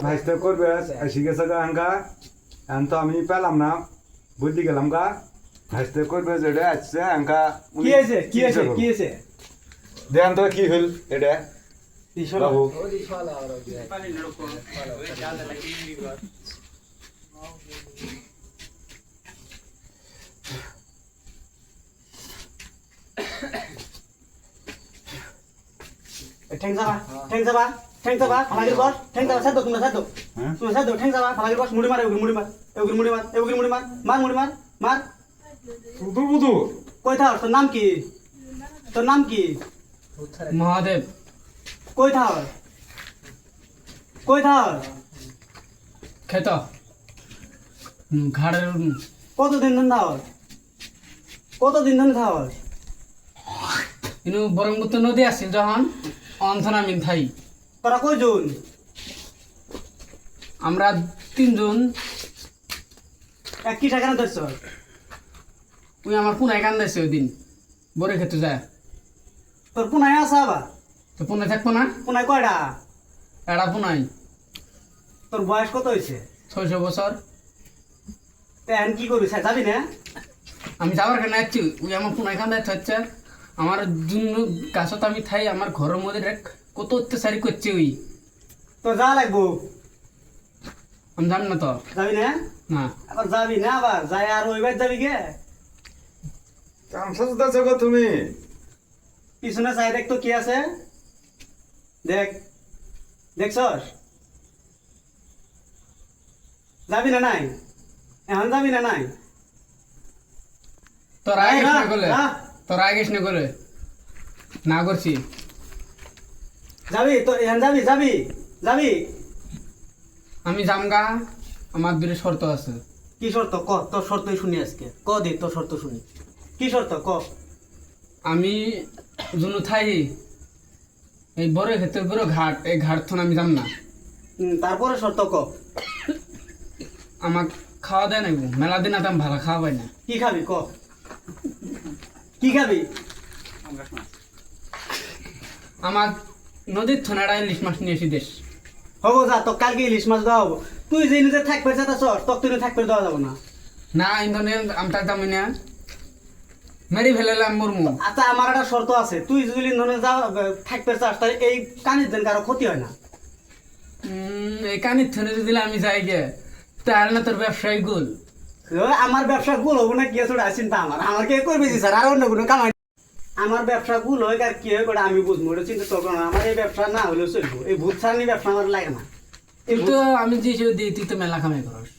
ভাইস্তে করবে শিখে গা আনকা এখন তো আমি পেলাম না বুদ্ধি গেলাম গা ভাইস্তে করবে যেটা আসছে আনকা কি আছে কি আছে কি আছে দেন তো কি হল এটা বাবু ঠেং যাবা ঠেং যাবা ঠেং যাবা ফালাগির বস ঠেং যাবা সাদো তুমি সাদো তুমি সাদো ঠেং যাবা ফালাগির বস মুড়ি মার মুড়ি মার মুড়ি মার মুড়ি মার মার মুড়ি মার মার বুদু বুদু কই থাও তোর নাম কি তোর নাম কি মহাদেব কই থাও কই থাও খেত ঘাড়ের কতদিন ধরে থাও কতদিন ধরে থাও ইনু বরংপুত্র নদী আসছিল যখন অন্থনা মিন থাই তোরা কয়জন আমরা 3 জন এক কি টাকা না ধরছ ওই আমার পুনায় কান্দাইছে ওই দিন বরে খেতে যায় তোর পুনায় আছে আবার তো পুনায় থাকবো না পুনায় কয়টা এড়া পুনাই তোর বয়স কত হয়েছে 600 বছর এখন কি করবি স্যার যাবি না আমি যাবার কেন যাচ্ছি ওই আমার পুনায় কান্দাইতে হচ্ছে আমার জন্য গাছত আমি থাই আমার ঘরের মধ্যে কত অত্যাচারী করছে ওই তোর যাওয়া লাগবো আমি জানি না তো যাবি না না আবার যাবি না আবার যাই আর ওইবার যাবি গে চান্সেস দাও গো তুমি পিছনে চাই দেখ তো কি আছে দেখ দেখছস যাবি না নাই এখন যাবি না নাই তোর আগে যা, না গলে যা। তোর আগে না গলে না করছি যাবি তো এখন যাবি যাবি যাবি আমি জামগা আমার দূরে শর্ত আছে কি শর্ত ক তোর শর্তই শুনি আজকে ক দে তোর শর্ত শুনি কি শর্ত ক আমি জুনু থাই এই বড় ক্ষেত্রে বড় ঘাট এই ঘাট থন আমি যাম না তারপরে শর্ত ক আমাক খাওয়া দেয় না মেলা দিন আমি ভালো খাওয়া পাই না কি খাবি ক কি খাবি আমার নদীর থনাড়া ইলিশ মাছ নিয়ে এসি দেশ হবো যা তো কালকে ইলিশ মাছ দেওয়া হবো তুই যে নিজে থাকবে যেটা চর তোর তুই থাকবে দেওয়া যাবো না না ইন্ধনের আমটার দামি না মেরি ফেলালাম মুরমু আচ্ছা আমার একটা শর্ত আছে তুই যদি ধরে যা থাকতে চাস তাহলে এই কানের দিন কারো ক্ষতি হয় না এই কানির থনে যদি আমি যাই গে তাহলে না তোর ব্যবসায়ী গোল আমার ব্যবসা গুল হবো না কি আছে ওটা চিন্তা আমার কে করবে স্যার আর অন্য কোনো কামাই আমার ব্যবসা গুল হয় আর কি হয় ওটা আমি বুঝবো ওটা চিন্তা করবো না আমার এই ব্যবসা না হলেও চলবো এই ভূত ছাড়নি ব্যবসা আমার লাগে না কিন্তু আমি যে দিই তুই তো মেলা কামাই করস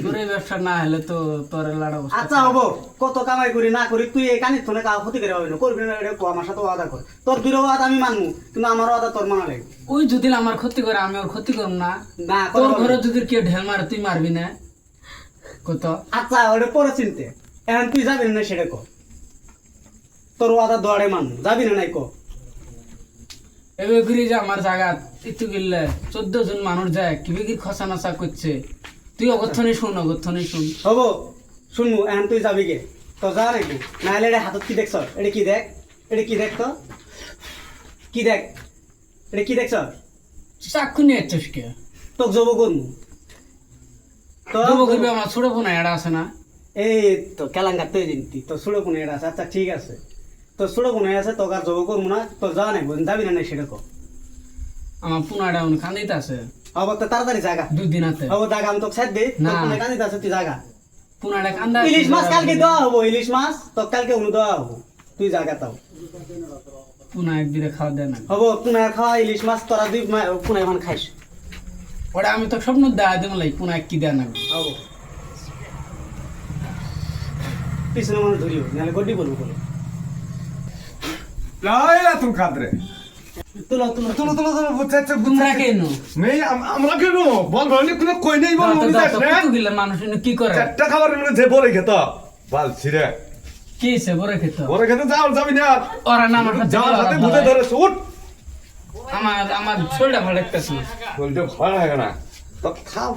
তোর এই ব্যবসা না হলে তো তোর লাড়া আচ্ছা হবো কত কামাই করি না করি তুই এই কানের থনে কাউ ক্ষতি করে পাবি না করবি না এটা আমার সাথে ওয়াদা কর তোর দুটো ওয়াদা আমি মানবো কিন্তু আমার ওয়াদা তোর মানা লাগবে ওই যদি আমার ক্ষতি করে আমি ওর ক্ষতি করব না না তোর করবো ঘরে না। যদি কেউ ঢেল মারে তুই মারবি না কত আচ্ছা ওটা পরে চিনতে এখন তুই যাবি না সেটা কর তোর ওয়াদা দোয়ারে মানবো যাবি না নাই কো এবার ঘুরে যে আমার জায়গা একটু গেলে 14 জন মানুষ যায় কিভাবে কি খসা নসা করছে তুই অগথনে শুন হবো শুনবো এখন তুই যাবি গে তো যা নাকি নাহলে এটা হাতত কি দেখছ এটা কি দেখ এটা কি দেখ তো কি দেখ এটা কি দেখছ চাক্ষু নিয়ে যাচ্ছিস কে তোকে জব করবো তো দেবো করবি আমার ছোট বোন এরা আছে না এই তো কেলাঙ্গার তুই জিনতি তো ছোটো কোনো এটা আছে আচ্ছা ঠিক আছে তো ছোটো কোনো আছে তোকে আর জব করবো না তো যা নাই যাবি না সেটা কো আমার পুনাটা কান্দিতে আছে হবো তো তাড়াতাড়ি জায়গা 2 দিন আছে হবো জায়গা আমি তোকে সাইড দিই না। তোর কানিতে আছে তুই জায়গা পুনাটা কান্দা ইলিশ মাছ কালকে দেওয়া হবো ইলিশ মাছ তো কালকে উনি দেওয়া হবো তুই জায়গা তাও পুনা একদিনে খাওয়া দেয় না হবো পুনায় খাওয়া ইলিশ মাছ তোরা দুই পুনায় এখন খাইস ওটা আমি তো স্বপ্ন দেয় দেবো লাই পুনা কি দেয় না হবো পিছনে মানুষ ধরিও নাহলে গড্ডি বলবো বলো লাইলা তুমি খাদ্রে তুলো তুলো তুলো তুলো তুলো বুঝাচ্ছে তোমরা কেন মেই আমরা কেন বল বলনি কোনো কই নেই বল উনি যাস না গেলে মানুষ এনে কি করে চারটা খাবার এনে যে বলে খেত বাল ছিরে কি সে বড় খেত বলে খেতে যাও যাবি না ওরা না আমার সাথে যাওয়ার সাথে বুঝে ধরে উঠ আমার শরীরটা ভালো লাগতেছে না বলতে ভয় লাগে না তো খাও